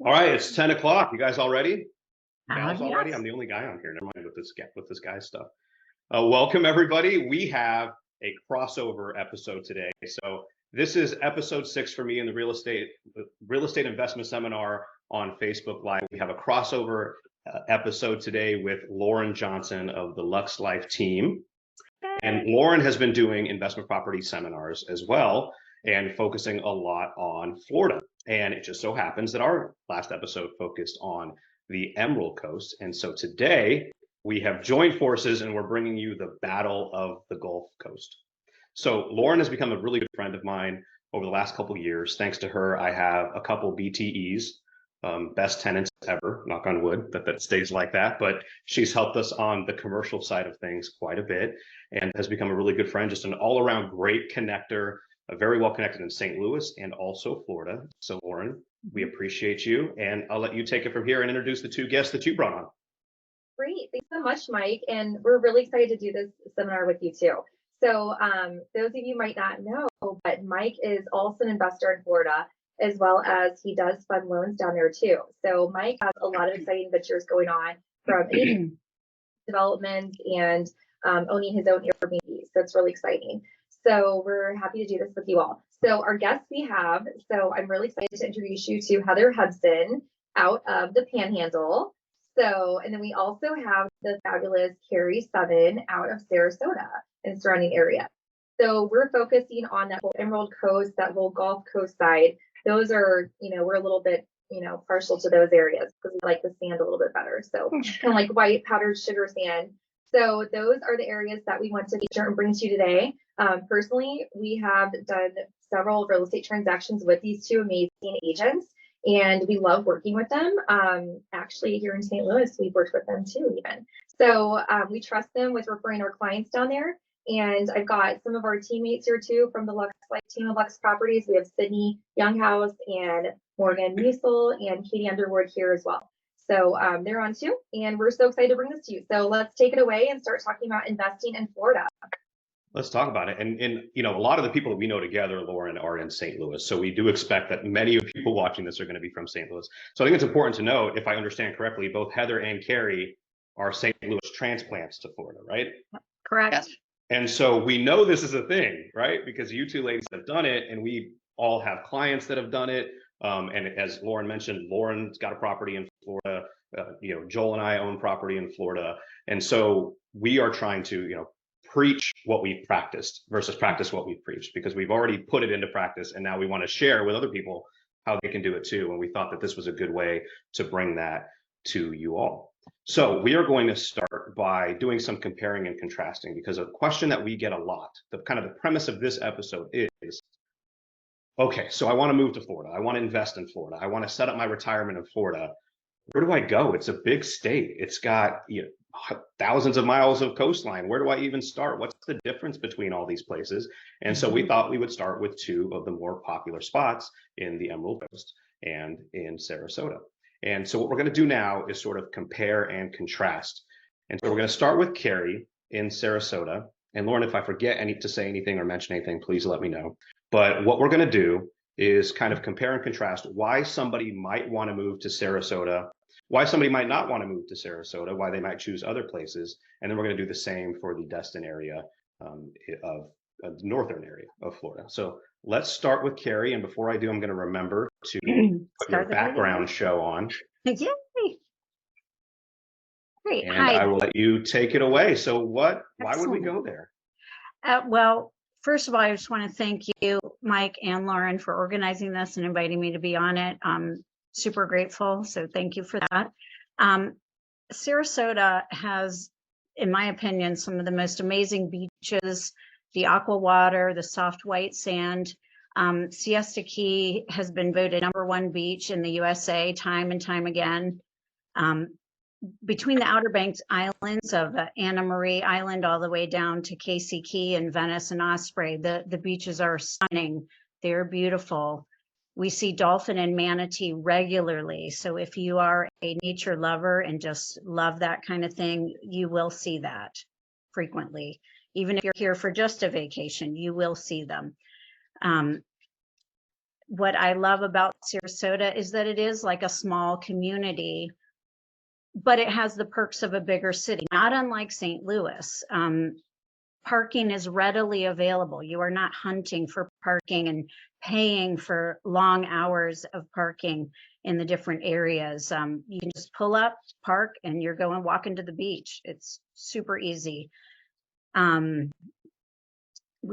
All right, it's 10 o'clock. You guys all ready? Gals all ready? Yes. I'm the only guy on here. Never mind with this guy stuff. Welcome everybody. We have a crossover episode today. So this is episode 6 for me in the real estate investment seminar on Facebook Live. We have a crossover episode today with Lauren Johnson of the Lux Life team. And Lauren has been doing investment property seminars as well and focusing a lot on Florida. And it just so happens that our last episode focused on the Emerald Coast. And so today we have joined forces and we're bringing you the Battle of the Gulf Coast. So Lauren has become a really good friend of mine over the last couple of years. Thanks to her, I have a couple BTEs, best tenants ever, knock on wood, that stays like that. But she's helped us on the commercial side of things quite a bit and has become a really good friend, just an all-around great connector, very well connected in St. Louis and also Florida. So Lauren, we appreciate you, and I'll let you take it from here and introduce the two guests that you brought on. Great, thanks so much, Mike. And we're really excited to do this seminar with you too. So those of you might not know, but Mike is also an investor in Florida, as well as he does fund loans down there too. So Mike has a lot of exciting ventures going on, from development and owning his own Airbnb. So it's really exciting. So we're happy to do this with you all. So our guests we have, so I'm really excited to introduce you to Heather Hebson out of the Panhandle. So, and then we also have the fabulous Carey out of Sarasota and surrounding area. So we're focusing on that whole Emerald Coast, that whole Gulf Coast side. Those are, we're a little bit, partial to those areas because we like the sand a little bit better. So kind of like white powdered sugar sand. So those are the areas that we want to feature and bring to you today. Personally, we have done several real estate transactions with these two amazing agents, and we love working with them. Actually, here in St. Louis, we've worked with them too, even. So we trust them with referring our clients down there. And I've got some of our teammates here too from the Lux Life team of Lux Properties. We have Sydney Younghouse and Morgan Musil and Katie Underwood here as well. So they're on too, and we're so excited to bring this to you. So let's take it away and start talking about investing in Florida. Let's talk about it. And a lot of the people that we know together, Lauren, are in St. Louis. So we do expect that many of the people watching this are going to be from St. Louis. So I think it's important to note, if I understand correctly, both Heather and Carey are St. Louis transplants to Florida, right? Correct. Yes. And so we know this is a thing, right? Because you two ladies have done it, and we all have clients that have done it. And as Lauren mentioned, Lauren's got a property in Florida. Joel and I own property in Florida. And so we are trying to, preach what we've practiced versus practice what we've preached, because we've already put it into practice. And now we want to share with other people how they can do it too. And we thought that this was a good way to bring that to you all. So we are going to start by doing some comparing and contrasting, because a question that we get a lot, the premise of this episode is, okay, so I want to move to Florida. I want to invest in Florida. I want to set up my retirement in Florida. Where do I go? It's a big state. It's got thousands of miles of coastline. Where do I even start? What's the difference between all these places? And so we thought we would start with two of the more popular spots in the Emerald Coast and in Sarasota. And so what we're going to do now is sort of compare and contrast. And so we're going to start with Carey in Sarasota. And Lauren, if I forget to say anything or mention anything, please let me know. But what we're going to do is kind of compare and contrast why somebody might want to move to Sarasota, why somebody might not want to move to Sarasota, why they might choose other places. And then we're going to do the same for the Destin area of the northern area of Florida. So let's start with Carey. And before I do, I'm going to remember to put your background show on. Yay! Great. And Hi. I will let you take it away. So why would we go there? Well, first of all, I just want to thank you, Mike and Lauren, for organizing this and inviting me to be on it. I'm super grateful. So thank you for that. Sarasota has, in my opinion, some of the most amazing beaches, the aqua water, the soft white sand. Siesta Key has been voted #1 beach in the USA time and time again. Between the Outer Banks Islands of Anna Marie Island all the way down to Casey Key and Venice and Osprey, the beaches are stunning. They're beautiful. We see dolphin and manatee regularly. So if you are a nature lover and just love that kind of thing, you will see that frequently. Even if you're here for just a vacation, you will see them. what I love about Sarasota is that it is like a small community, but it has the perks of a bigger city, not unlike St. Louis. Parking is readily available. You are not hunting for parking and paying for long hours of parking in the different areas. You can just pull up, park, and you're going walking to the beach. It's super easy. We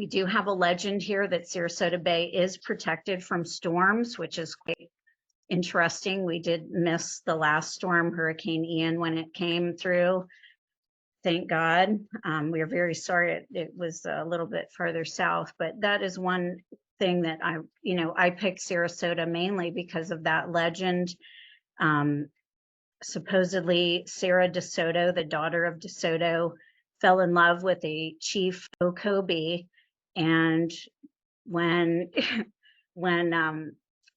do have a legend here that Sarasota Bay is protected from storms, which is quite interesting. We did miss the last storm, Hurricane Ian, when it came through. Thank God. We are very sorry it was a little bit farther south, but that is one thing that I picked Sarasota mainly because of that legend. Supposedly Sarah DeSoto, the daughter of DeSoto, fell in love with a chief Okobe, and when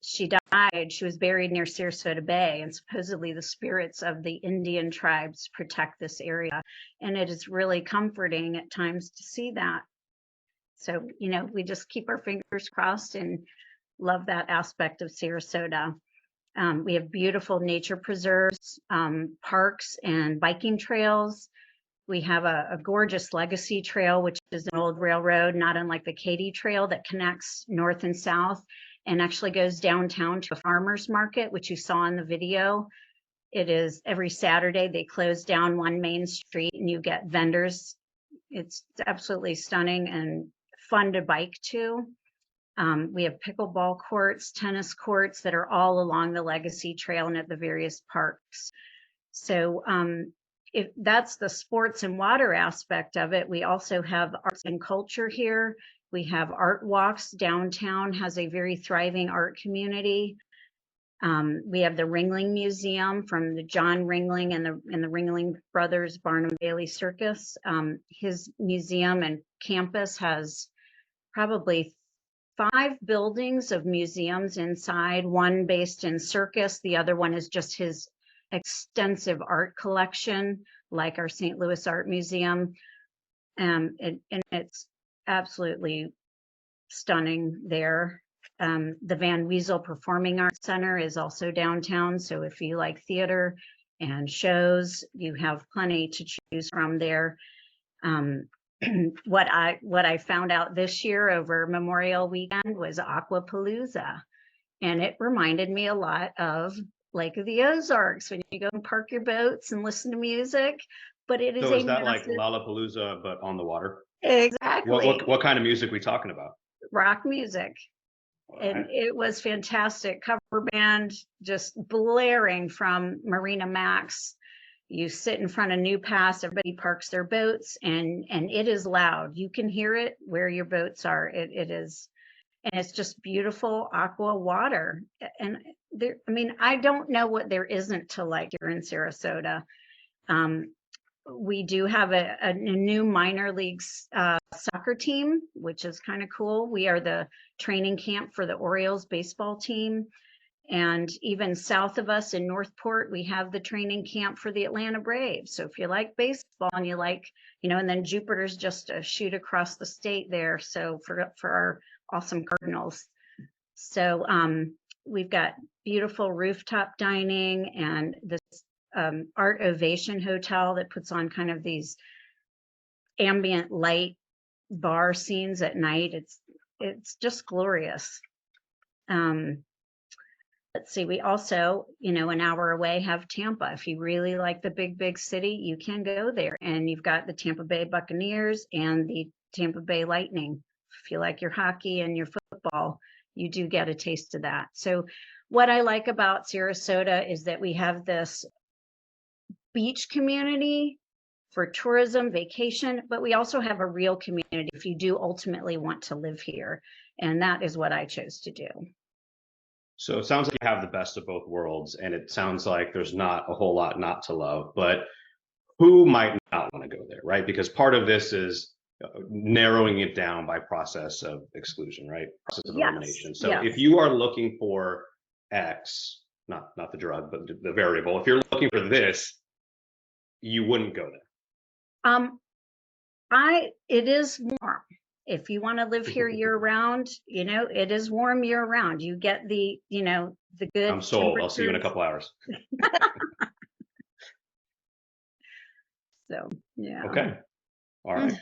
she died, she was buried near Sarasota Bay, and supposedly the spirits of the Indian tribes protect this area. And it is really comforting at times to see that. So, we just keep our fingers crossed and love that aspect of Sarasota. We have beautiful nature preserves, parks, and biking trails. We have a gorgeous legacy trail, which is an old railroad, not unlike the Katy Trail, that connects north and south and actually goes downtown to a farmer's market, which you saw in the video. It is every Saturday, they close down one main street and you get vendors. It's absolutely stunning and fun to bike to. We have pickleball courts, tennis courts that are all along the Legacy Trail and at the various parks. So if that's the sports and water aspect of it, we also have arts and culture here. We have art walks. Downtown has a very thriving art community. We have the Ringling Museum from the John Ringling and the Ringling Brothers Barnum Bailey Circus. His museum and campus has probably 5 buildings of museums inside, one based in circus. The other one is just his extensive art collection, like our St. Louis Art Museum. And it's absolutely stunning there. The Van Wezel Performing Arts Center is also downtown. So if you like theater and shows, you have plenty to choose from there. What I found out this year over Memorial Weekend was Aquapalooza, and it reminded me a lot of Lake of the Ozarks when you go and park your boats and listen to music. But it is So is a that massive... like Lollapalooza but on the water? Exactly. What kind of music we talking about? Rock music. And it was fantastic. Cover band just blaring from Marina Max. You sit in front of New Pass, everybody parks their boats, and it is loud. You can hear it where your boats are. It is, and it's just beautiful aqua water. And there, I don't know what there isn't to like here in Sarasota. We do have a new minor leagues soccer team, which is kind of cool. We are the training camp for the Orioles baseball team. And even south of us in Northport, we have the training camp for the Atlanta Braves. So if you like baseball and you like, and then Jupiter's just a shoot across the state there. So for our awesome Cardinals. So we've got beautiful rooftop dining and this Art Ovation Hotel that puts on kind of these ambient light bar scenes at night. It's just glorious. Let's see, we also, an hour away have Tampa. If you really like the big city, you can go there. And you've got the Tampa Bay Buccaneers and the Tampa Bay Lightning. If you like your hockey and your football, you do get a taste of that. So what I like about Sarasota is that we have this beach community for tourism, vacation, but we also have a real community if you do ultimately want to live here. And that is what I chose to do. So it sounds like you have the best of both worlds, and it sounds like there's not a whole lot not to love, but who might not want to go there, right? Because part of this is narrowing it down by process of exclusion, right? Process of elimination. So if you are looking for X, not the drug, but the variable, if you're looking for this, you wouldn't go there. It is warm. If you want to live here year round, it is warm year round. You get the good I'm sold. I'll see you in a temperatures. couple hours. So, yeah. Okay. All right.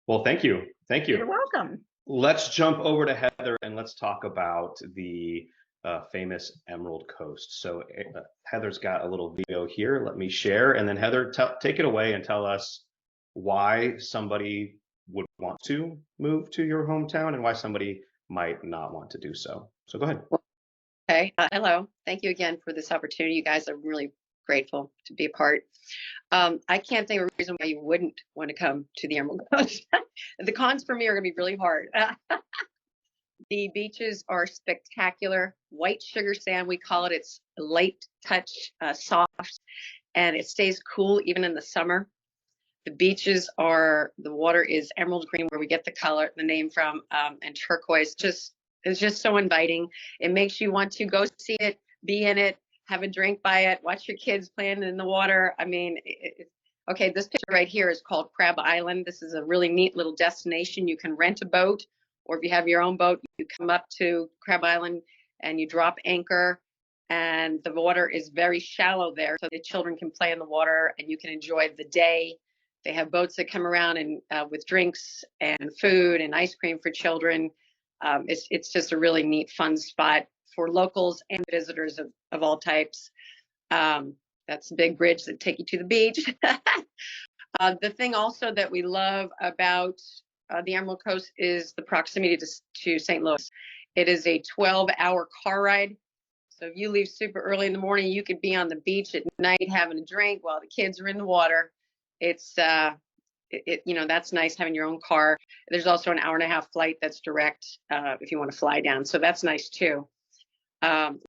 Well, thank you. Thank you. You're welcome. Let's jump over to Heather and let's talk about the famous Emerald Coast. So Heather's got a little video here. Let me share. And then Heather, take it away and tell us why somebody would want to move to your hometown and why somebody might not want to do so. So go ahead. Okay. Hello. Thank you again for this opportunity, you guys. I'm really grateful to be a part. I can't think of a reason why you wouldn't want to come to the Emerald Coast. The cons for me are going to be really hard. The beaches are spectacular. White sugar sand, we call it. It's light touch, soft, and it stays cool even in the summer. The beaches the water is emerald green, where we get the name from, and turquoise. It's just so inviting. It makes you want to go see it, be in it, have a drink by it, watch your kids playing in the water. I mean, okay, this picture right here is called Crab Island. This is a really neat little destination. You can rent a boat, or if you have your own boat, you come up to Crab Island and you drop anchor, and the water is very shallow there, so the children can play in the water and you can enjoy the day. They have boats that come around and with drinks and food and ice cream for children. It's just a really neat, fun spot for locals and visitors of all types. That's a big bridge that take you to the beach. The thing also that we love about the Emerald Coast is the proximity to St. Louis. It is a 12-hour car ride. So if you leave super early in the morning, you could be on the beach at night having a drink while the kids are in the water. It's that's nice having your own car. There's also an 1.5-hour flight that's direct if you want to fly down. So that's nice too.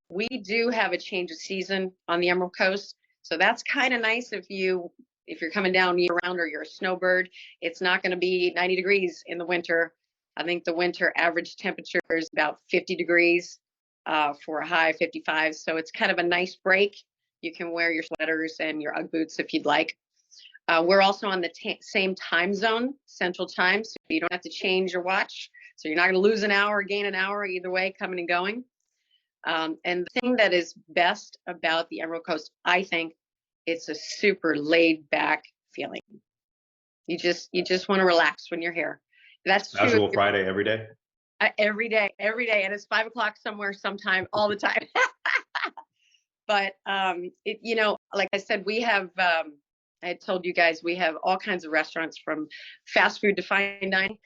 We do have a change of season on the Emerald Coast. So that's kind of nice if you're coming down year round or you're a snowbird. It's not going to be 90 degrees in the winter. I think the winter average temperature is about 50 degrees for a high 55. So it's kind of a nice break. You can wear your sweaters and your Ugg boots if you'd like. We're also on the same time zone, Central Time, so you don't have to change your watch. So you're not going to lose an hour or gain an hour either way, coming and going. And the thing that is best about the Emerald Coast, I think, it's a super laid back feeling. You just want to relax when you're here. That's true. Casual Friday every day? Every day. And it's 5 o'clock somewhere, sometime, all the time. But, like I said, we have, I had told you guys, we have all kinds of restaurants, from fast food to fine dining.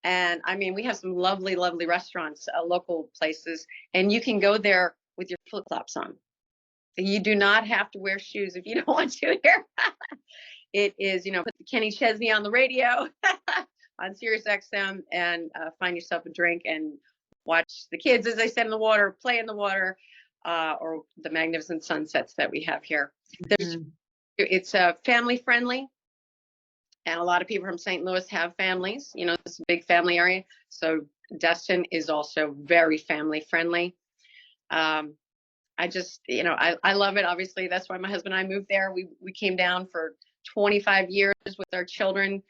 And I mean, we have some lovely, lovely restaurants, local places, and you can go there with your flip-flops on. You do not have to wear shoes if you don't want to here. It is, put the Kenny Chesney on the radio on Sirius XM and find yourself a drink and watch the kids, as I said, in the water, play in the water, or the magnificent sunsets that we have here. It's family friendly. And a lot of people from St. Louis have families. It's a big family area. So Destin is also very family friendly. I just, I love it. Obviously, that's why my husband and I moved there. We came down for 25 years with our children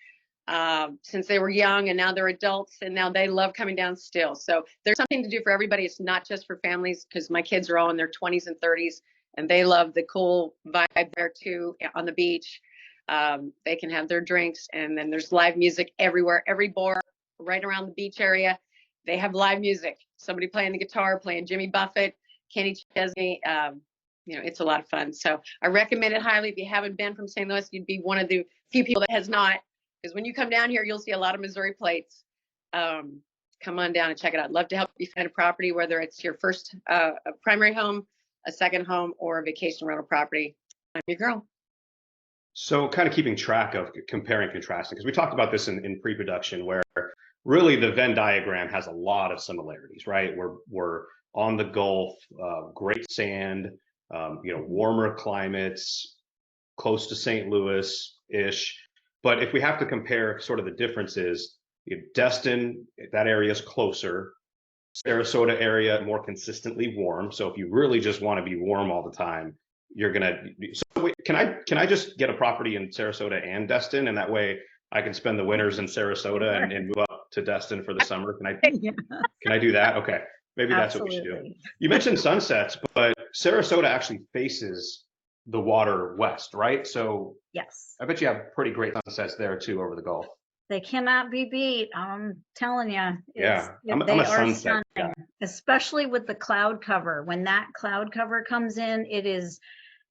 since they were young, and now they're adults, and now they love coming down still. So there's something to do for everybody. It's not just for families, because my kids are all in their 20s and 30s, and they love the cool vibe there too on the beach. They can have their drinks, and then there's live music everywhere. Every bar right around the beach area, they have live music. Somebody playing the guitar, playing Jimmy Buffett, Kenny Chesney. It's a lot of fun. So I recommend it highly. If you haven't been from St. Louis, you'd be one of the few people that has not, because when you come down here, you'll see a lot of Missouri plates. Come on down and check it out. Love to help you find a property, whether it's your first primary home, a second home, or a vacation rental property. I'm your girl. So kind of keeping track of comparing and contrasting, because we talked about this in pre-production, where really the Venn diagram has a lot of similarities, right? We're on the Gulf, great sand, warmer climates, close to St. Louis-ish. But if we have to compare sort of the differences, Destin, that area is closer. Sarasota area, more consistently warm. So if you really just want to be warm all the time, you're gonna. So wait, can I just get a property in Sarasota and Destin, and that way I can spend the winters in Sarasota and move up to Destin for the summer. Yeah, Can I do that? Okay, maybe that's what we should do. absolutely. You mentioned sunsets, but Sarasota actually faces the water west, right? So Yes, I bet you have pretty great sunsets there too over the Gulf. they cannot be beat. I'm telling you, Yeah, I'm they a are sunset stunning, guy. especially with the cloud cover. When that cloud cover comes in, it is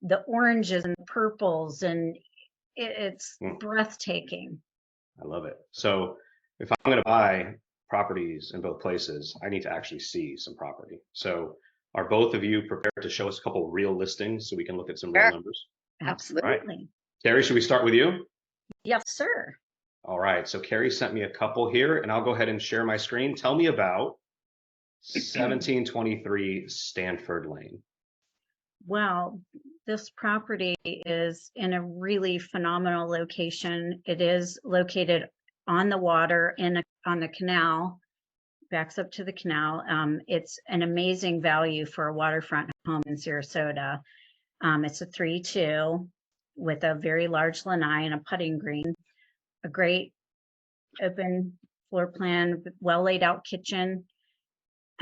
the oranges and purples, and it's breathtaking. I love it. So if I'm going to buy properties in both places, I need to actually see some property. So are both of you prepared to show us a couple real listings so we can look at some real Sure. numbers? Absolutely. Absolutely. Carey, should we start with you? Yes, sir. All right. So Carey sent me a couple here, and I'll go ahead and share my screen. Tell me about 1723 Stanford Lane. Well, this property is in a really phenomenal location. It is located on the water on the canal, backs up to the canal. It's an amazing value for a waterfront home in Sarasota. It's a 3-2 with a very large lanai and a putting green, a great open floor plan, well laid out kitchen.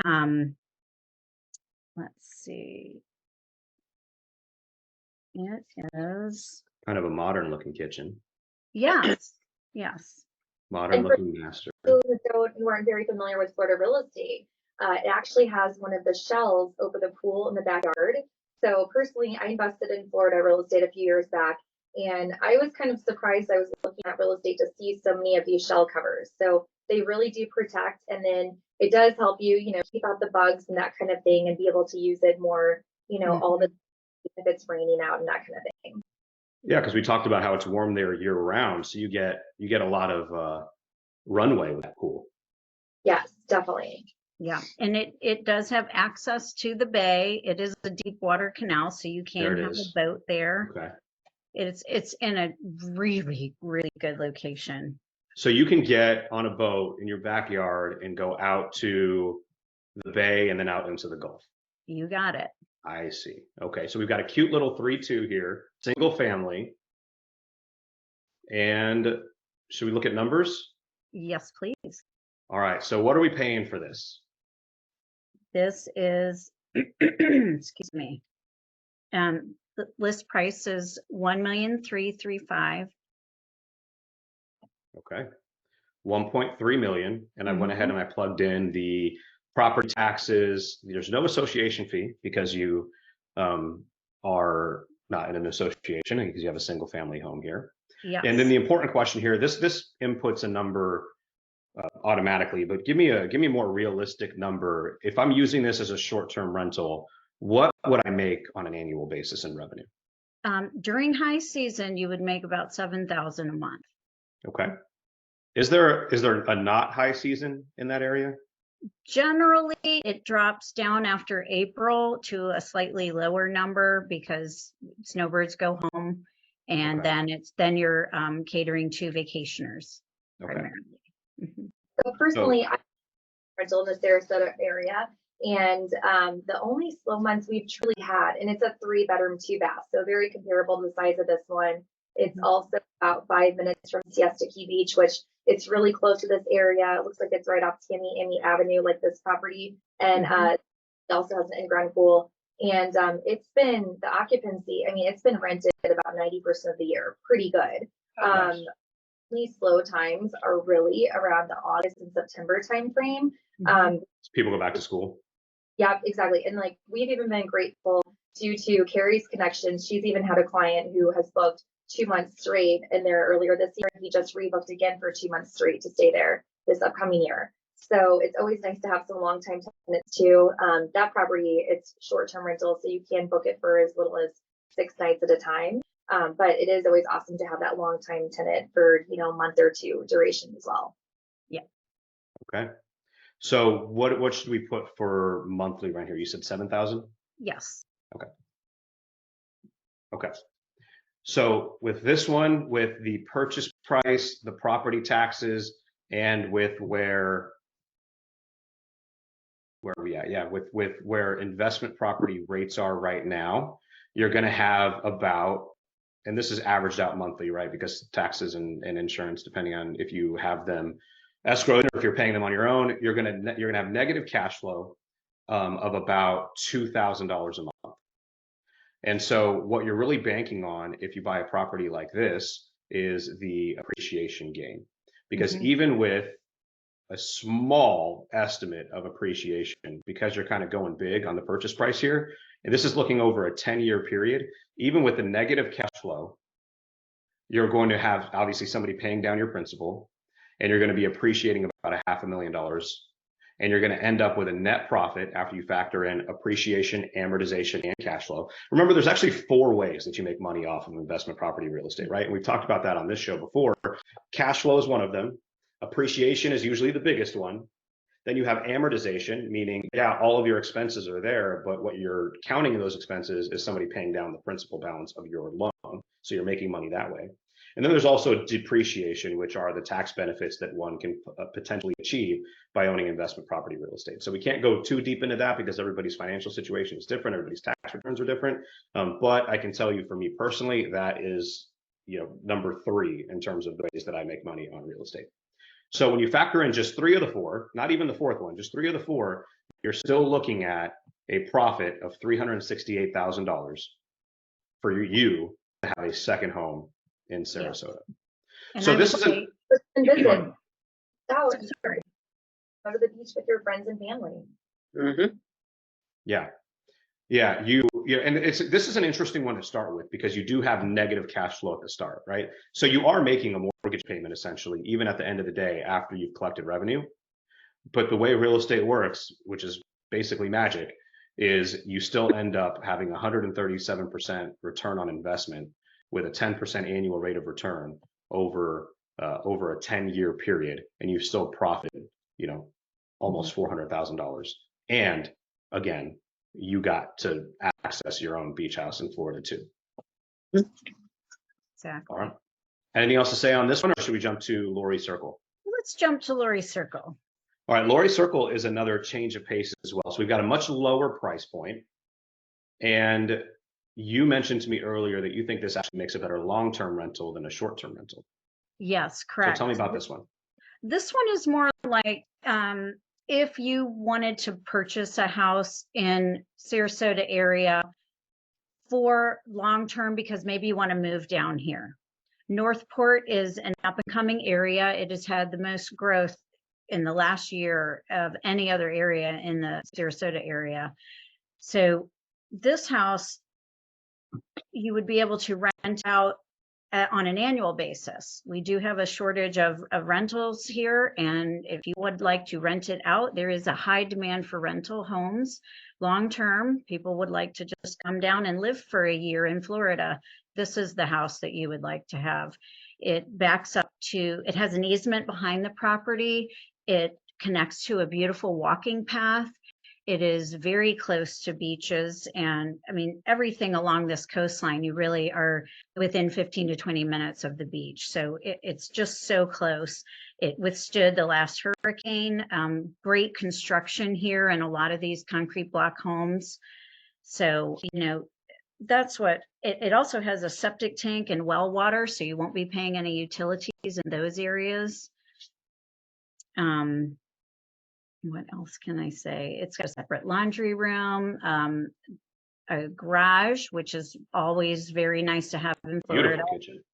Let's see. It is, Kind of a modern looking kitchen, yes, yes. modern And for looking master. those who aren't very familiar with Florida real estate, it actually has one of the shells over the pool in the backyard. So personally, I invested in Florida real estate a few years back, and I was kind of surprised. I was looking at real estate to see so many of these shell covers. So they really do protect, and then it does help you, keep out the bugs and that kind of thing, and be able to use it more, all the if it's raining out and that kind of thing. Yeah, because we talked about how it's warm there year round, so you get a lot of runway with that pool. Yes, definitely. Yeah, and it does have access to the bay. It is a deep water canal, so you There can it have is. a boat there. Okay. It's in a really, really good location. So you can get on a boat in your backyard and go out to the bay and then out into the Gulf. You got it. I see. Okay, so we've got a cute little 3-2 here, single family. And should we look at numbers? Yes, please. All right, so what are we paying for this? This is, excuse me. The list price is $1,335,000. Okay, 1.3 million. And I went ahead and I plugged in the property taxes. There's no association fee because you are not in an association because you have a single family home here. Yes. And then the important question here, this inputs a number automatically, but give me a more realistic number. If I'm using this as a short-term rental, what would I make on an annual basis in revenue? During high season, you would make about $7,000 a month. Okay. Is there a not high season in that area? Generally, it drops down after April to a slightly lower number because snowbirds go home, and then you're catering to vacationers primarily. So personally, I rental in the Sarasota area, and the only slow months we've truly had, and it's a 3-bedroom, 2-bath, so very comparable to the size of this one. It's also about 5 minutes from Siesta Key Beach, which it's really close to this area. It looks like it's right off Tamiami Avenue, like this property, and it also has an in-ground pool. And it's been the occupancy. I mean, it's been rented about 90% of the year, pretty good. Nice. These slow times are really around the August and September timeframe. So people go back to school. Yeah, exactly. And like we've even been grateful due to Carey's connections. She's even had a client who has booked 2 months straight in there earlier this year. He just rebooked again for 2 months straight to stay there this upcoming year. So it's always nice to have some long time tenants too. That property, it's short-term rental, so you can book it for as little as 6 nights at a time. But it is always awesome to have that long time tenant for, a month or two duration as well. Yeah. Okay. So what should we put for monthly rent here? You said 7,000? Yes. Okay. So with this one, with the purchase price, the property taxes, and with where are we at? Yeah, with where investment property rates are right now, you're going to have about and this is averaged out monthly, right? Because taxes and insurance, depending on if you have them escrowed or if you're paying them on your own, you're gonna have negative cash flow of about $2,000 a month. And so what you're really banking on if you buy a property like this is the appreciation gain, because even with a small estimate of appreciation, because you're kind of going big on the purchase price here, and this is looking over a 10-year period, even with the negative cash flow, you're going to have obviously somebody paying down your principal, and you're going to be appreciating about $500,000, and you're going to end up with a net profit after you factor in appreciation, amortization, and cash flow. Remember, there's actually 4 ways that you make money off of investment property real estate, right? And we've talked about that on this show before. Cash flow is one of them. Appreciation is usually the biggest one. Then you have amortization, meaning, yeah, all of your expenses are there, but what you're counting in those expenses is somebody paying down the principal balance of your loan. So you're making money that way. And then there's also depreciation, which are the tax benefits that one can potentially achieve by owning investment property real estate. So we can't go too deep into that because everybody's financial situation is different. Everybody's tax returns are different. But I can tell you, for me personally, that is, number 3 in terms of the ways that I make money on real estate. So when you factor in just 3 of the 4, not even the 4th one, just 3 of the 4, you're still looking at a profit of $368,000 for you to have a second home in Sarasota. And so I this would is say, Visit. Oh, sorry. Go to the beach with your friends and family. Yeah. And this is an interesting one to start with because you do have negative cash flow at the start, right? So you are making a mortgage payment essentially, even at the end of the day after you've collected revenue. But the way real estate works, which is basically magic, is you still end up having 137% return on investment with a 10% annual rate of return over a 10-year period, and you've still profited, almost $400,000. And again, you got to access your own beach house in Florida too. exactly. All right. Anything else to say on this one, or should we jump to Lori Circle? Let's jump to Lori Circle. All right, Lori Circle is another change of pace as well. So we've got a much lower price point. And you mentioned to me earlier that you think this actually makes a better long-term rental than a short-term rental. Yes, correct. So tell me about this one. This one is more like if you wanted to purchase a house in Sarasota area for long-term because maybe you want to move down here. Northport is an up-and-coming area. It has had the most growth in the last year of any other area in the Sarasota area. So this house, you would be able to rent out on an annual basis. We do have a shortage of rentals here, and if you would like to rent it out, there is a high demand for rental homes. Long-term, people would like to just come down and live for a year in Florida. This is the house that you would like to have. It backs up to, it has an easement behind the property. It connects to a beautiful walking path. It is very close to beaches, and I mean, everything along this coastline, you really are within 15 to 20 minutes of the beach. So it's just so close. It withstood the last hurricane, great construction here and a lot of these concrete block homes. So, that's what, it also has a septic tank and well water, so you won't be paying any utilities in those areas. What else can I say? It's got a separate laundry room, a garage, which is always very nice to have in Florida. Beautiful kitchen.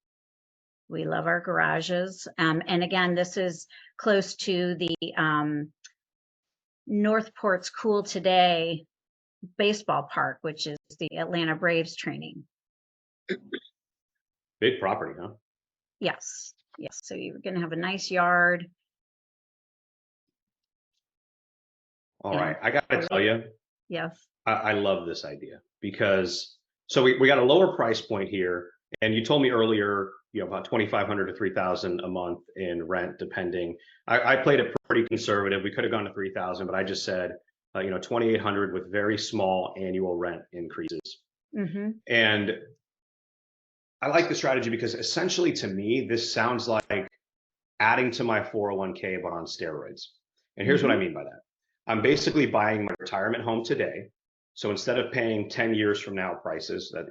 We love our garages. And again, this is close to the Northport's Cool Today baseball park, which is the Atlanta Braves training. Big property, huh? Yes. So you're going to have a nice yard. All right, I got to tell you, Yes. I love this idea because we got a lower price point here, and you told me earlier, about $2,500 to $3,000 a month in rent, depending. I played it pretty conservative. We could have gone to $3,000, but I just said, $2,800 with very small annual rent increases. And I like the strategy because essentially, to me, this sounds like adding to my 401k, but on steroids. And here's what I mean by that. I'm basically buying my retirement home today. So instead of paying 10 years from now prices that,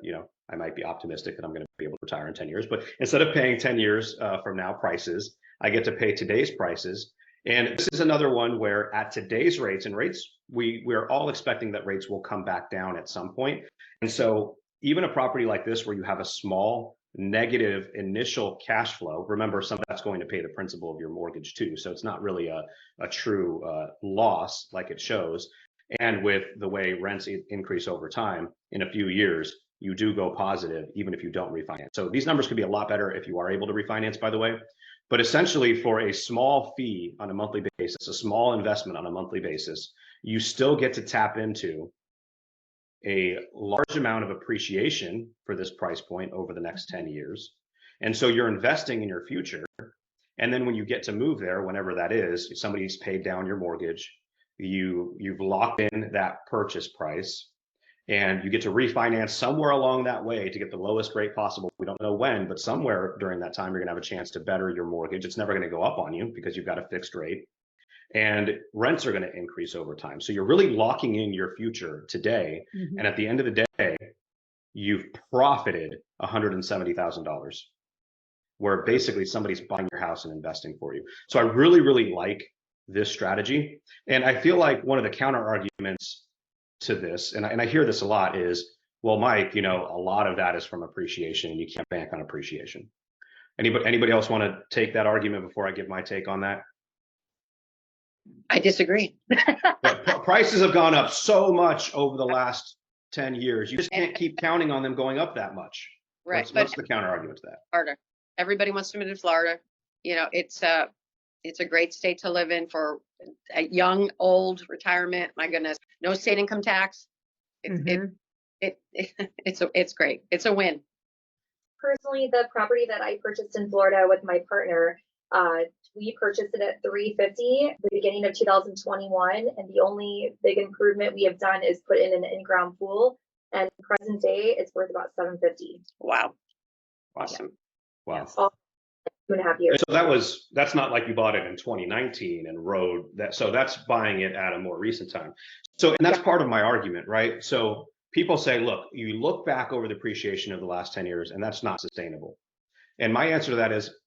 I might be optimistic that I'm going to be able to retire in 10 years, but instead of paying 10 years from now prices, I get to pay today's prices. And this is another one where at today's rates, and rates, we're all expecting that rates will come back down at some point. And so even a property like this where you have a small negative initial cash flow, remember some of that's going to pay the principal of your mortgage too. So it's not really a true loss like it shows. And with the way rents increase over time, in a few years, you do go positive even if you don't refinance. So these numbers could be a lot better if you are able to refinance, by the way. But essentially, for a small fee on a monthly basis, a small investment on a monthly basis, you still get to tap into a large amount of appreciation for this price point over the next 10 years. And so you're investing in your future. And then when you get to move there, whenever that is, if somebody's paid down your mortgage, you've locked in that purchase price, and you get to refinance somewhere along that way to get the lowest rate possible. We don't know when, but somewhere during that time, you're gonna have a chance to better your mortgage. It's never gonna go up on you because you've got a fixed rate, and rents are gonna increase over time. So you're really locking in your future today. Mhm. And at the end of the day, you've profited $170,000, where basically somebody's buying your house and investing for you. So I really, really like this strategy. And I feel like one of the counter arguments to this, and I hear this a lot, is, well, Mike, a lot of that is from appreciation. You can't bank on appreciation. Anybody else want to take that argument before I give my take on that? I disagree. Prices have gone up so much over the last 10 years. You just can't keep counting on them going up that much. Right. What's the counter argument to that? Florida. Everybody wants to move to Florida. It's a great state to live in for a young, old retirement. My goodness, no state income tax. It's great. It's a win. Personally, the property that I purchased in Florida with my partner, we purchased it at $350 the beginning of 2021, and the only big improvement we have done is put in an in-ground pool. And present day, it's worth about $750. Wow, awesome. Wow. 2.5 years. So that's not like you bought it in 2019 and rode that. So that's buying it at a more recent time. So, and that's part of my argument, right? So people say, look, you look back over the appreciation of the last 10 years, and that's not sustainable. And my answer to that is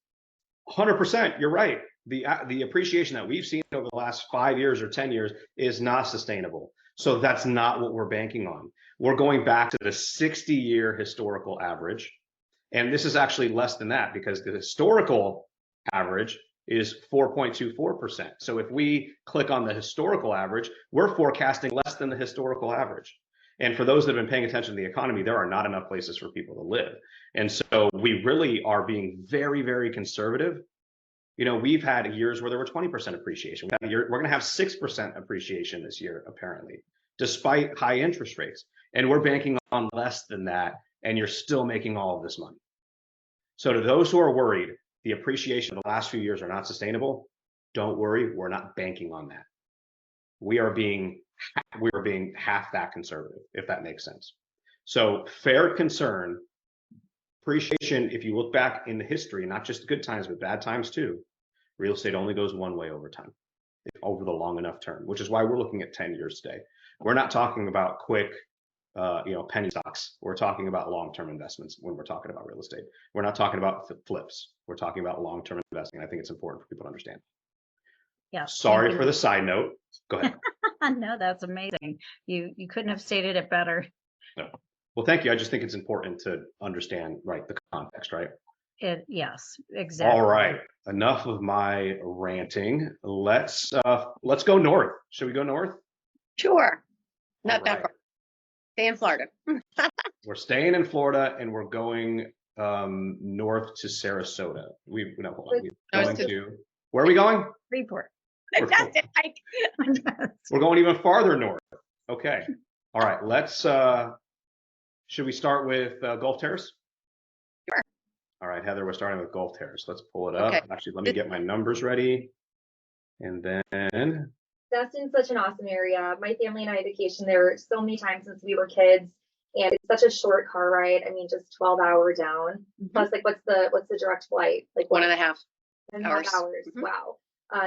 100%. You're right. The appreciation that we've seen over the last 5 years or 10 years is not sustainable. So that's not what we're banking on. We're going back to the 60-year historical average. And this is actually less than that, because the historical average is 4.24%. So if we click on the historical average, we're forecasting less than the historical average. And for those that have been paying attention to the economy, there are not enough places for people to live. And so we really are being very, very conservative. We've had years where there were 20% appreciation. We're going to have 6% appreciation this year, apparently, despite high interest rates. And we're banking on less than that, and you're still making all of this money. So to those who are worried the appreciation of the last few years are not sustainable, don't worry, we're not banking on that. We are being half that conservative, if that makes sense. So fair concern, appreciation, if you look back in the history, not just good times, but bad times too, real estate only goes one way over time, over the long enough term, which is why we're looking at 10 years today. We're not talking about quick penny stocks. We're talking about long-term investments when we're talking about real estate. We're not talking about flips. We're talking about long-term investing. I think it's important for people to understand. Yeah. Sorry for the side note. Go ahead. No, that's amazing. You couldn't have stated it better. No. Well, thank you. I just think it's important to understand, right, the context, right? Yes, exactly. All right. Enough of my ranting. Let's go north. Should we go north? Sure. Not that far. Stay in Florida. We're staying in Florida, and we're going north to Sarasota. We're we going? Freeport. Fantastic. We're going even farther north. Okay. All right. Should we start with Gulf Terrace? Sure. All right, Heather, we're starting with Gulf Terrace. Let's pull it up. Okay. Actually, let me get my numbers ready. And then Destin's such an awesome area. My family and I vacation there so many times since we were kids, and it's such a short car ride. I mean, just 12-hour down. Plus, what's the direct flight? Like 1.5 hours. Wow.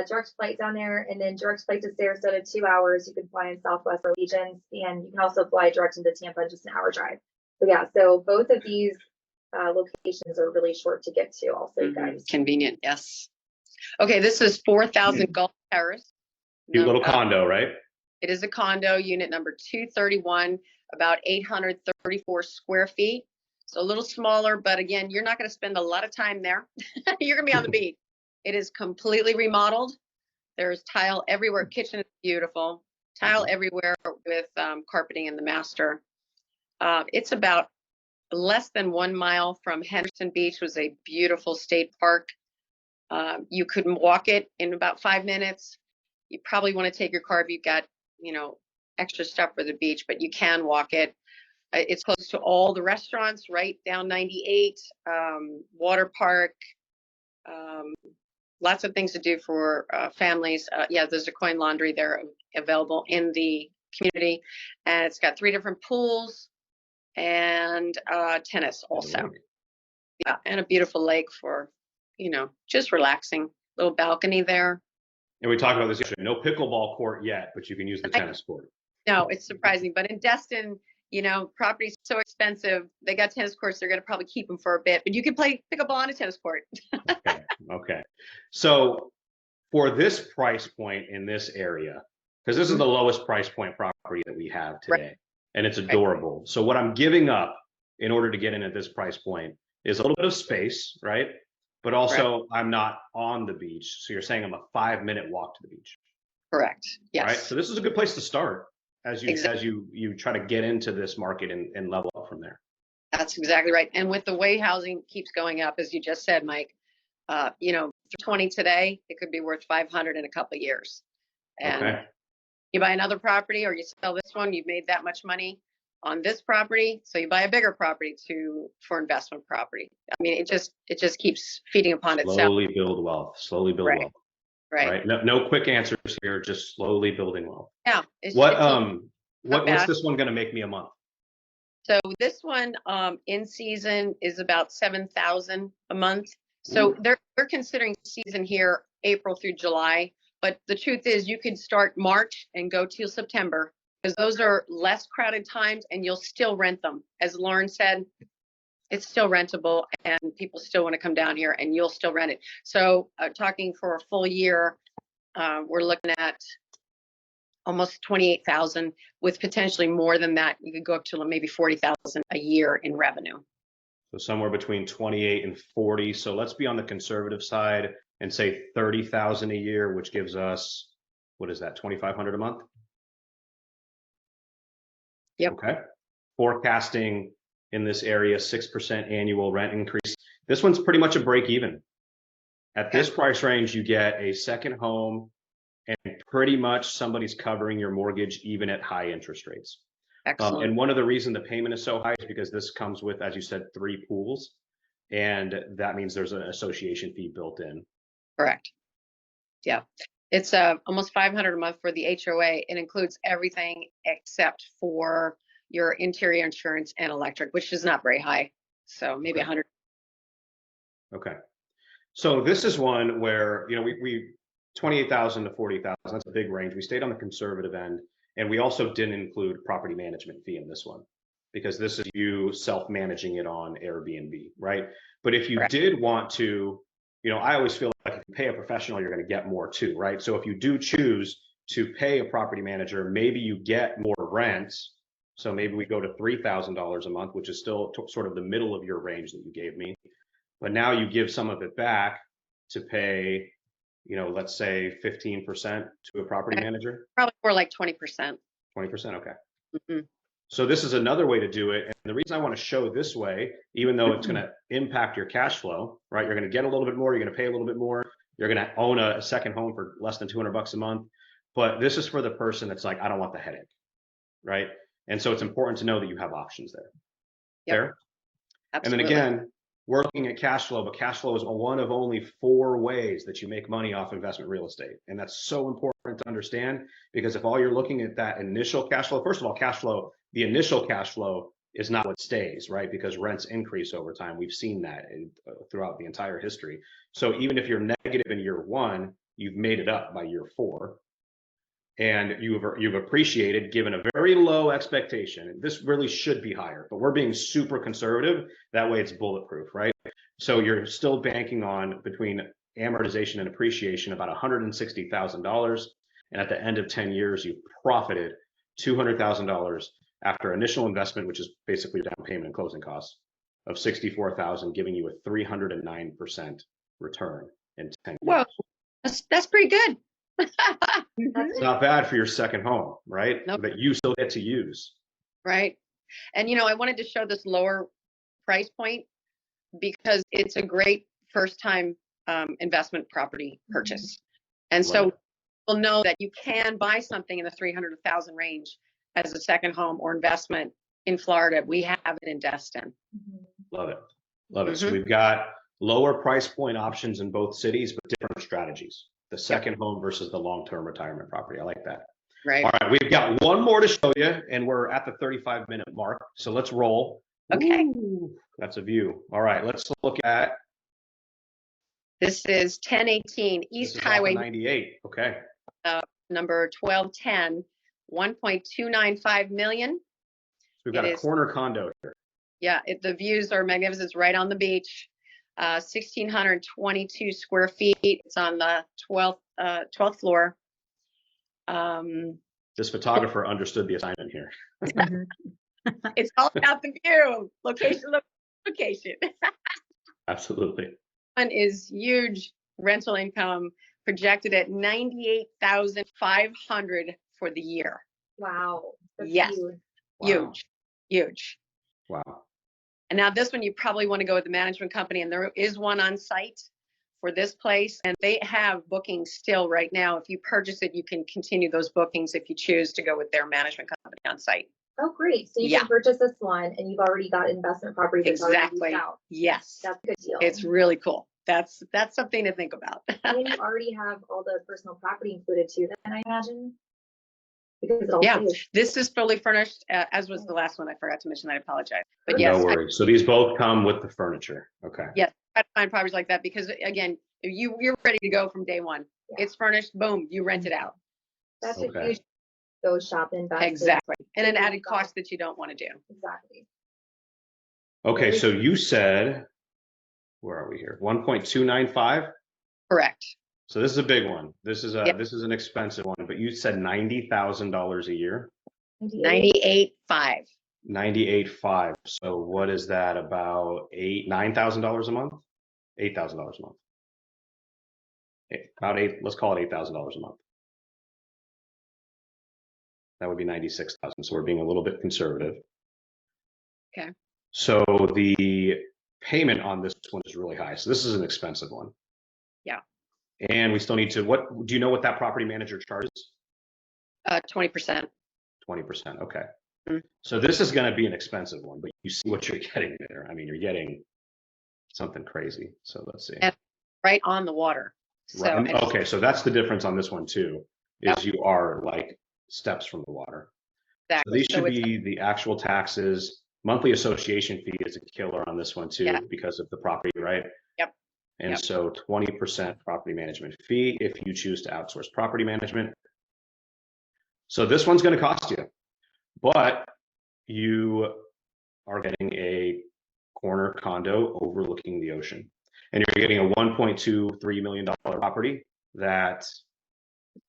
Direct flight down there, and then direct flight to Sarasota, 2 hours. You can fly in Southwest Allegiance, and you can also fly direct into Tampa, just an hour drive. But yeah, so both of these locations are really short to get to also, you guys. Convenient, yes. Okay, this is 4,000 Gulf Terrace. Cute little condo, right? It is a condo, unit number 231, about 834 square feet. So a little smaller, but again, you're not going to spend a lot of time there. You're going to be on the beach. It is completely remodeled. There's tile everywhere. Kitchen is beautiful. Tile everywhere with carpeting in the master. It's about less than 1 mile from Henderson Beach, was a beautiful state park. You could walk it in about 5 minutes. You probably want to take your car if you've got, extra stuff for the beach, but you can walk it. It's close to all the restaurants, right down 98, water park, lots of things to do for families. Yeah, there's a coin laundry there available in the community, and it's got 3 different pools and tennis also. Yeah, and a beautiful lake for, just relaxing. Little balcony there. And we talked about this yesterday. No pickleball court yet, but you can use the tennis court. No, it's surprising, but in Destin, property's so expensive. They got tennis courts. They're going to probably keep them for a bit, but you can play pickleball on a tennis court. Okay. So for this price point in this area, because this is the lowest price point property that we have today, and it's adorable. So what I'm giving up in order to get in at this price point is a little bit of space, right? But also I'm not on the beach. So you're saying I'm a 5-minute walk to the beach. Correct. Yes. Right. So this is a good place to start as you try to get into this market and level up from there. That's exactly right. And with the way housing keeps going up, as you just said, Mike, 20 today, it could be worth 500 in a couple of years. And you buy another property or you sell this one, you've made that much money on this property, so you buy a bigger property for investment property. I mean, it just keeps feeding upon itself. Slowly build wealth. Slowly build wealth. Right. No quick answers here. Just slowly building wealth. Yeah. What's this one going to make me a month? So this one in season is about 7,000 a month. So they're considering season here April through July, but the truth is you could start March and go till September, because those are less crowded times and you'll still rent them. As Lauren said, it's still rentable and people still want to come down here and you'll still rent it. So talking for a full year, we're looking at almost 28,000, with potentially more than that. You could go up to maybe 40,000 a year in revenue. So somewhere between 28 and 40. So let's be on the conservative side and say 30,000 a year, which gives us, what is that, 2,500 a month? Yep. Okay. Forecasting in this area, 6% annual rent increase. This one's pretty much a break even. At this price range, you get a second home and pretty much somebody's covering your mortgage even at high interest rates. Excellent. And one of the reasons the payment is so high is because this comes with, as you said, 3 pools. And that means there's an association fee built in. Correct. Yeah. It's almost 500 a month for the HOA. It includes everything except for your interior insurance and electric, which is not very high. So maybe 100. Okay. So this is one where, we 28,000 to 40,000, that's a big range. We stayed on the conservative end, and we also didn't include property management fee in this one, because this is you self-managing it on Airbnb, right? But if you did want to, I always feel like if you pay a professional, you're going to get more too, right? So if you do choose to pay a property manager, maybe you get more rent. So maybe we go to $3,000 a month, which is still sort of the middle of your range that you gave me. But now you give some of it back to pay, let's say 15% to a property manager. Probably more like 20%. 20%, okay. Mm-hmm. So this is another way to do it. And the reason I want to show this way, even though it's going to impact your cash flow, right? You're going to get a little bit more, you're going to pay a little bit more, you're going to own a second home for less than $200 a month. But this is for the person that's like, I don't want the headache, right? And so it's important to know that you have options there. Yep. Fair? Absolutely. And then again, we're looking at cash flow, but cash flow is one of only 4 ways that you make money off investment real estate. And that's so important to understand, because if all you're looking at that initial cash flow, first of all, cash flow, the initial cash flow is not what stays, right? Because rents increase over time. We've seen that throughout the entire history. So even if you're negative in year 1, you've made it up by year 4. and you've appreciated given a very low expectation. This really should be higher, but we're being super conservative. That way it's bulletproof, right? So you're still banking on between amortization and appreciation about $160,000. And at the end of 10 years, you've profited $200,000 after initial investment, which is basically down payment and closing costs of $64,000, giving you a 309% return in 10 years. Whoa, that's pretty good. It's not bad for your second home, right? Nope. That you still get to use. Right. And, you know, I wanted to show this lower price point because it's a great first time investment property purchase. And so we'll know that you can buy something in the 300 to 1,000 range as a second home or investment in Florida. We have it in Destin. Love it. Love it. So we've got lower price point options in both cities, but different strategies. The second home versus the long-term retirement property. I like that. Right. All right. We've got one more to show you, and we're at the 35-minute mark. So let's roll. Okay. Ooh, that's a view. All right. Let's look at. This is 1018 East Highway 98. Okay. number 1210, 1.295 million. So we've got a corner condo here. Yeah, the views are magnificent. It's right on the beach. 1,622 square feet. It's on the 12th floor. This photographer understood the assignment here. It's all about the view. Location, location. Absolutely. One is huge rental income projected at 98,500 for the year. Wow. That's Yes. huge. Wow. Huge. Wow. And now this one, you probably want to go with the management company, and there is one on site for this place, and they have bookings still right now. If you purchase it, you can continue those bookings if you choose to go with their management company on site. Oh, great. So you can purchase this one and you've already got investment property that's already Exactly. leased out. Yes. That's a good deal. It's really cool. That's something to think about. And you already have all the personal property included too, then I imagine. Because it all Yeah, stays. this is fully furnished, as was the last one. I forgot to mention that. I apologize. But No yes, worries. So these both come with the furniture. Okay. yes, I find properties like that because again, you're ready to go from day one. Yeah. It's furnished, boom, you rent it out. That's Okay. a huge go shop and invest. Exactly. And an added cost that you don't want to do. Exactly. Okay. So you said, where are we here? 1.295. Correct. So this is a big one. This is Yep. an expensive one, but you said $90,000 a year. 98.5. 98.5. So what is that? About $9,000 a month? $8,000 a month. About eight. Let's call it $8,000 a month. That would be 96,000. So we're being a little bit conservative. Okay. So the payment on this one is really high. So this is an expensive one. Yeah. And we still need to, what do you know what that property manager charges? 20%. 20%. Okay. Mhm. So this is going to be an expensive one, but you see what you're getting there. I mean, you're getting something crazy. So let's see. And right on the water. So Right. it's- Okay. So that's the difference on this one too, is you are like steps from the water. So exactly. these So should it's- be the actual taxes. Monthly association fee is a killer on this one too, Yeah. because of the property, right? Yep. And Yep. so 20% property management fee if you choose to outsource property management. So this one's going to cost you, but you are getting a corner condo overlooking the ocean, and you're getting a $1.23 million property that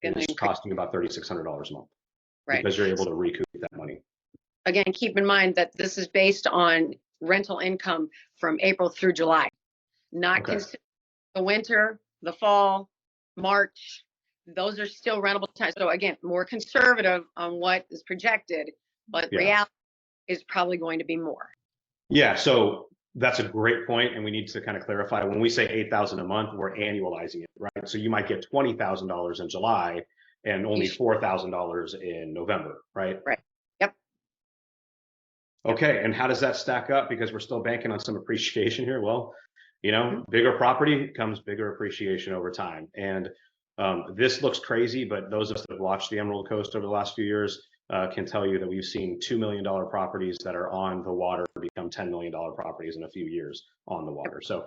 Gonna is increase. costing about $3,600 a month, Right. because you're able to recoup that money. Again, keep in mind that this is based on rental income from April through July, not Okay. considering the winter, the fall, March. Those are still rentable times. So again, more conservative on what is projected, but Yeah. reality is probably going to be more. Yeah, so that's a great point, and we need to kind of clarify. When we say $8,000 a month, we're annualizing it, right? So you might get $20,000 in July and only $4,000 in November, right? Right. Yep. Okay, and how does that stack up? Because we're still banking on some appreciation here. Well, you know, bigger property comes bigger appreciation over time. And this looks crazy, but those of us that have watched the Emerald Coast over the last few years can tell you that we've seen $2 million properties that are on the water become $10 million properties in a few years on the water. So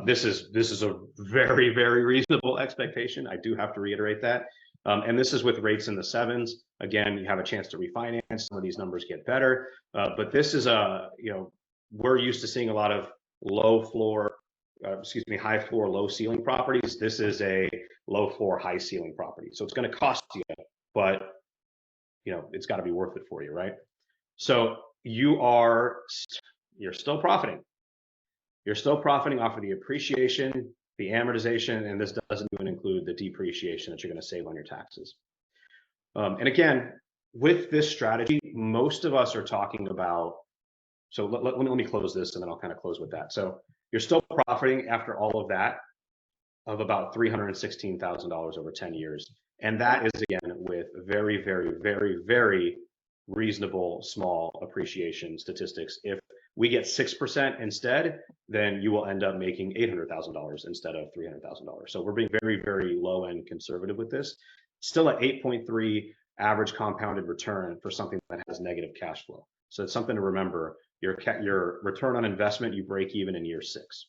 this is a very, very reasonable expectation. I do have to reiterate that. And this is with rates in the 7s. Again, you have a chance to refinance. Some of these numbers get better, but this is we're used to seeing a lot of high floor, low ceiling properties. This is a low floor, high ceiling property. So it's going to cost you, but it's got to be worth it for you, right? So you're still profiting. You're still profiting off of the appreciation, the amortization, and this doesn't even include the depreciation that you're going to save on your taxes. And again, with this strategy, most of us are talking about, so let me close this and then I'll kind of close with that. So you're still profiting after all of that of about $316,000 over 10 years. And that is, again, with very, very, very, very reasonable small appreciation statistics. If we get 6% instead, then you will end up making $800,000 instead of $300,000. So we're being very, very low end conservative with this. Still at 8.3 average compounded return for something that has negative cash flow. So it's something to remember. Your return on investment, you break even in year 6.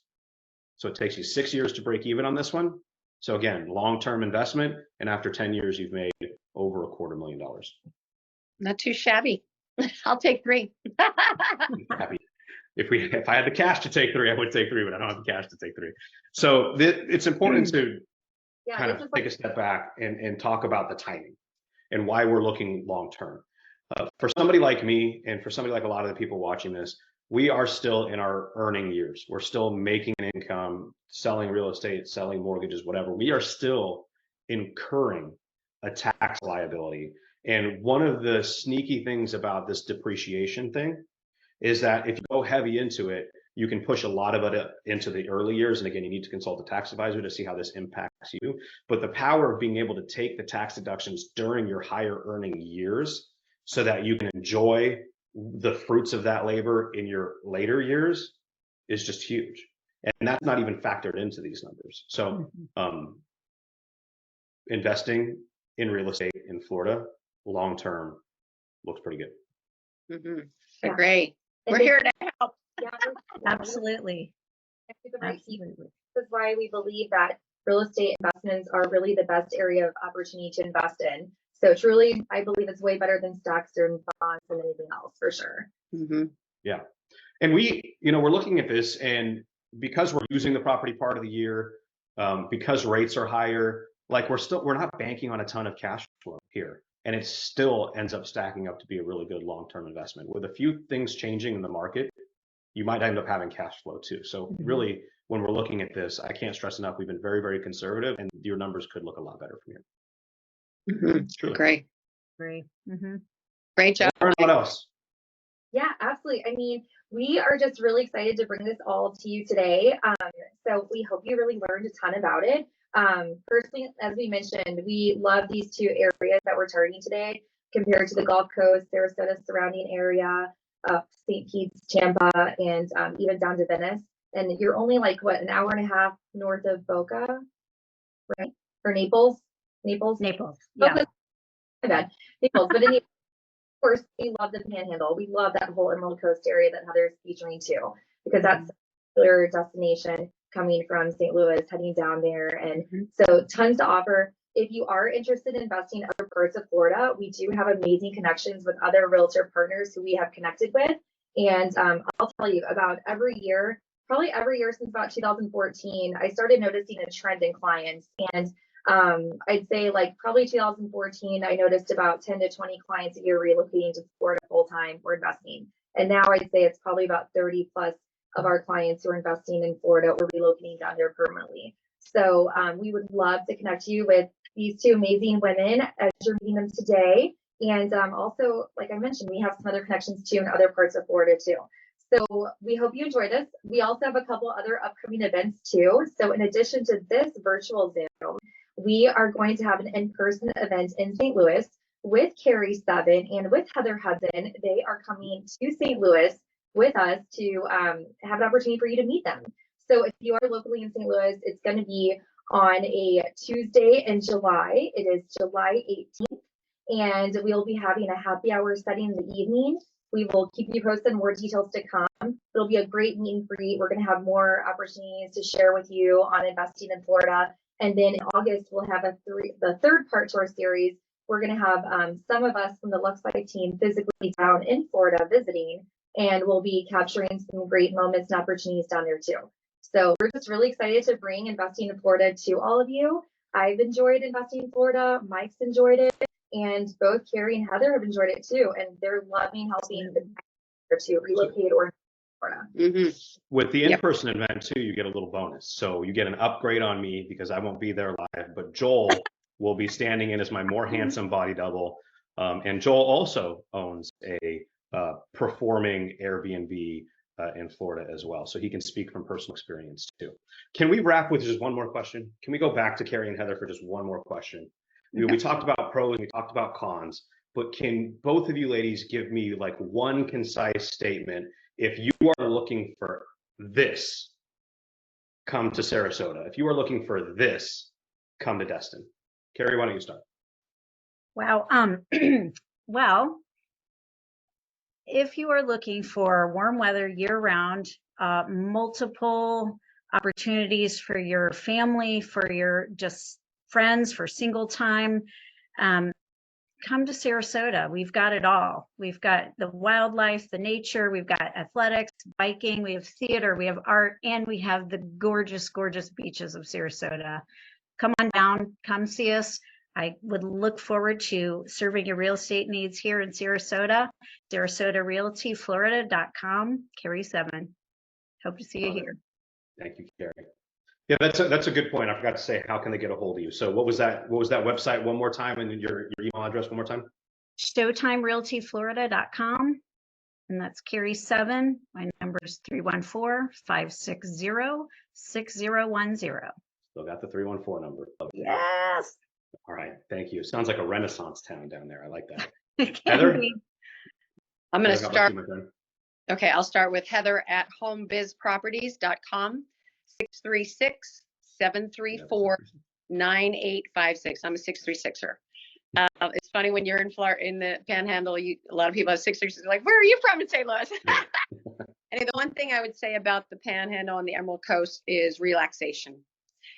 So it takes you 6 years to break even on this one. So again, long-term investment, and after 10 years, you've made over $250,000. Not too shabby. I'll take 3. Happy. If I had the cash to take 3, I would take 3, but I don't have the cash to take 3. So it's important to kind of take a step back and talk about the timing and why we're looking long-term. For somebody like me, and for somebody like a lot of the people watching this, we are still in our earning years. We're still making an income, selling real estate, selling mortgages, whatever. We are still incurring a tax liability. And one of the sneaky things about this depreciation thing is that if you go heavy into it, you can push a lot of it into the early years. And again, you need to consult a tax advisor to see how this impacts you. But the power of being able to take the tax deductions during your higher earning years so that you can enjoy the fruits of that labor in your later years is just huge. And that's not even factored into these numbers. So investing in real estate in Florida long-term looks pretty good. Yeah. Great. We're here to help. Yeah, Absolutely. Absolutely. This is why we believe that real estate investments are really the best area of opportunity to invest in. So truly, I believe it's way better than stocks or bonds and anything else, for sure. Yeah. And we're looking at this, and because we're using the property part of the year, because rates are higher, like we're not banking on a ton of cash flow here. And it still ends up stacking up to be a really good long-term investment. With a few things changing in the market, you might end up having cash flow too. So really, when we're looking at this, I can't stress enough, we've been very, very conservative, and your numbers could look a lot better from here. Great. Great job. What else? Yeah, absolutely. I mean, we are just really excited to bring this all to you today. So we hope you really learned a ton about it. Personally, as we mentioned, we love these 2 areas that we're targeting today compared to the Gulf Coast, Sarasota surrounding area, St. Pete's, Tampa, and even down to Venice. And you're only like, what, an hour and a half north of Boca, right? Or Naples? Naples? Yeah. My bad. Naples. But of course, we love the Panhandle. We love that whole Emerald Coast area that Heather's featuring too, because that's their destination coming from St. Louis, heading down there. And so tons to offer. If you are interested in investing in other parts of Florida, we do have amazing connections with other realtor partners who we have connected with. And I'll tell you, about every year, probably every year since about 2014, I started noticing a trend in clients. And I'd say like probably 2014, I noticed about 10 to 20 clients a year relocating to Florida full-time for investing. And now I'd say it's probably about 30 plus of our clients who are investing in Florida or relocating down there permanently. So we would love to connect you with these 2 amazing women as you're meeting them today. And also, like I mentioned, we have some other connections too in other parts of Florida too. So we hope you enjoy this. We also have a couple other upcoming events too. So in addition to this virtual Zoom, we are going to have an in-person event in St. Louis with Carey 7 and with Heather Hudson. They are coming to St. Louis with us to have an opportunity for you to meet them. So if you are locally in St. Louis, it's going to be on a Tuesday in July. It is July 18th, and we'll be having a happy hour setting in the evening. We will keep you posted on more details to come. It'll be a great meet and greet. We're going to have more opportunities to share with you on investing in Florida And then in August, we'll have the third part to our series. We're going to have some of us from the Luxby team physically down in Florida visiting, and we'll be capturing some great moments and opportunities down there too. So we're just really excited to bring investing in Florida to all of you. I've enjoyed investing in Florida. Mike's enjoyed it, and both Carey and Heather have enjoyed it too. And they're loving helping to relocate or Florida. With the in-person event too, you get a little bonus. So you get an upgrade on me because I won't be there live, but Joel will be standing in as my more handsome body double. And Joel also owns a performing Airbnb in Florida as well. So he can speak from personal experience too. Can we wrap with just one more question? Can we go back to Carey and Heather for just one more question? We talked about pros, we talked about cons, but can both of you ladies give me like one concise statement? If you are looking for this, come to Sarasota. If you are looking for this, come to Destin. Carey, why don't you start? Wow. Well, if you are looking for warm weather year-round, multiple opportunities for your family, for your just friends, for single time, come to Sarasota. We've got it all. We've got the wildlife, the nature, we've got athletics, biking, we have theater, we have art, and we have the gorgeous, gorgeous beaches of Sarasota. Come on down, come see us. I would look forward to serving your real estate needs here in Sarasota. Sarasota Realty, Florida.com, Carey 7. Hope to see you here. Thank you, Carey. Yeah, that's a good point. I forgot to say, how can they get a hold of you? So what was that website one more time, and your email address one more time? Showtime Realty, Florida.com. And that's Carey 7. My number is 314-560-6010. Still got the 314 number. Yes. All right, thank you. Sounds like a Renaissance town down there. I like that. It can Heather? be. I'm going to Heather, how about start. you, my friend? Okay, I'll start with Heather at homebizproperties.com, 636-734-9856. I'm a 636er. It's funny when you're in Florida, in the Panhandle, a lot of people have 636. Like, where are you from in St. Louis? And the one thing I would say about the Panhandle and the Emerald Coast is relaxation.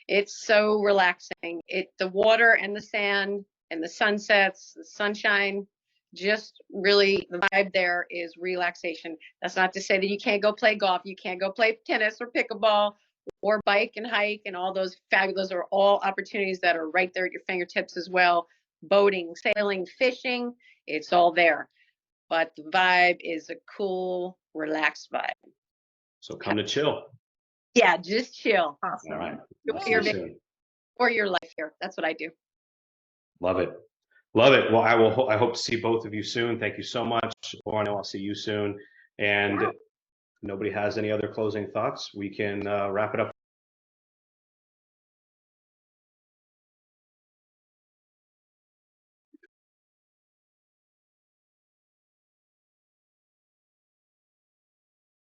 It's so relaxing. The water and the sand and the sunsets, the sunshine, just really the vibe there is relaxation. That's not to say that you can't go play golf, you can't go play tennis or pickleball or bike and hike and all those fabulous are all opportunities that are right there at your fingertips as well. Boating, sailing, fishing, it's all there. But the vibe is a cool, relaxed vibe. So come to chill. Yeah, just chill. Awesome. All right. Or See you soon. your life here. That's what I do. Love it. Love it. Well, I hope to see both of you soon. Thank you so much. Lauren, I'll see you soon. And nobody has any other closing thoughts. We can wrap it up.